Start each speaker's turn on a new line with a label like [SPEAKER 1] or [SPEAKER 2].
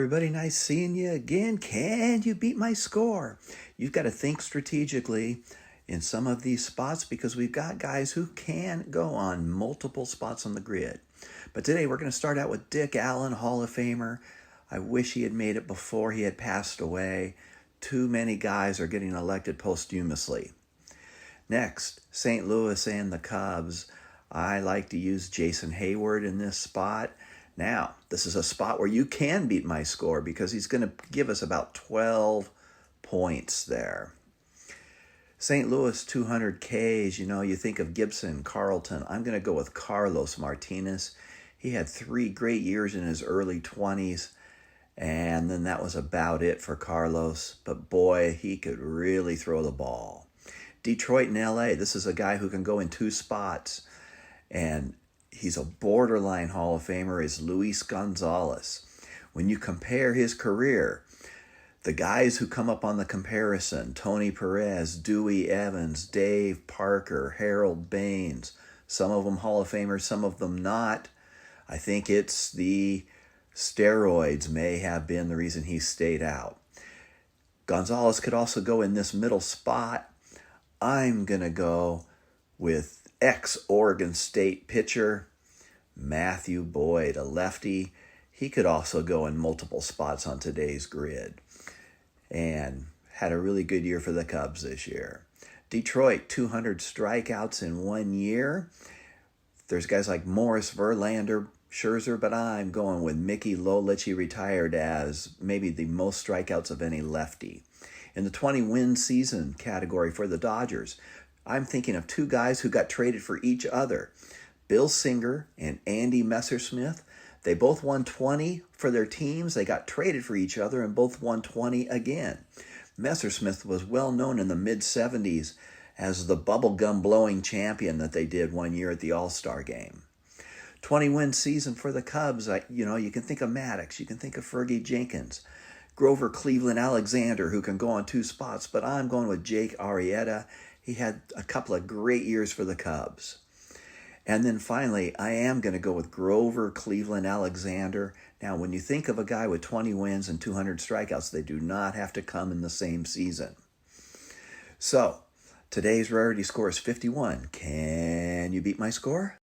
[SPEAKER 1] everybody. Nice seeing you again. Can you beat my score? You've got to think strategically in some of these spots because we've got guys who can go on multiple spots on the grid. But today we're going to start out with Dick Allen, Hall of Famer. I wish he had made it before he had passed away. Too many guys are getting elected posthumously. Next, St. Louis and the Cubs. I like to use Jason Hayward in this spot. Now, this is a spot where you can beat my score because he's going to give us about 12 points there. St. Louis 200 Ks, you think of Gibson, Carlton. I'm going to go with Carlos Martinez. He had 3 great years in his early 20s, and then that was about it for Carlos. But boy, he could really throw the ball. Detroit and LA, this is a guy who can go in 2 spots, and he's a borderline Hall of Famer, is Luis Gonzalez. When you compare his career, the guys who come up on the comparison, Tony Perez, Dewey Evans, Dave Parker, Harold Baines, some of them Hall of Famers, some of them not. I think it's the steroids may have been the reason he stayed out. Gonzalez could also go in this middle spot. I'm going to go with ex-Oregon State pitcher Matthew Boyd, a lefty. He could also go in multiple spots on today's grid and had a really good year for the Cubs this year. Detroit, 200 strikeouts in 1 year. There's guys like Morris, Verlander, Scherzer, but I'm going with Mickey Lolich. He retired as maybe the most strikeouts of any lefty. In the 20-win season category for the Dodgers, I'm thinking of 2 guys who got traded for each other, Bill Singer and Andy Messersmith. They both won 20 for their teams. They got traded for each other and both won 20 again. Messersmith was well known in the mid-70s as the bubblegum blowing champion that they did 1 year at the All-Star game. 20-win season for the Cubs, you can think of Maddox, you can think of Fergie Jenkins, Grover Cleveland Alexander, who can go on 2 spots, but I'm going with Jake Arrieta. He had a couple of great years for the Cubs. And then finally, I am going to go with Grover Cleveland Alexander. Now, when you think of a guy with 20 wins and 200 strikeouts, they do not have to come in the same season. So, today's rarity score is 51. Can you beat my score?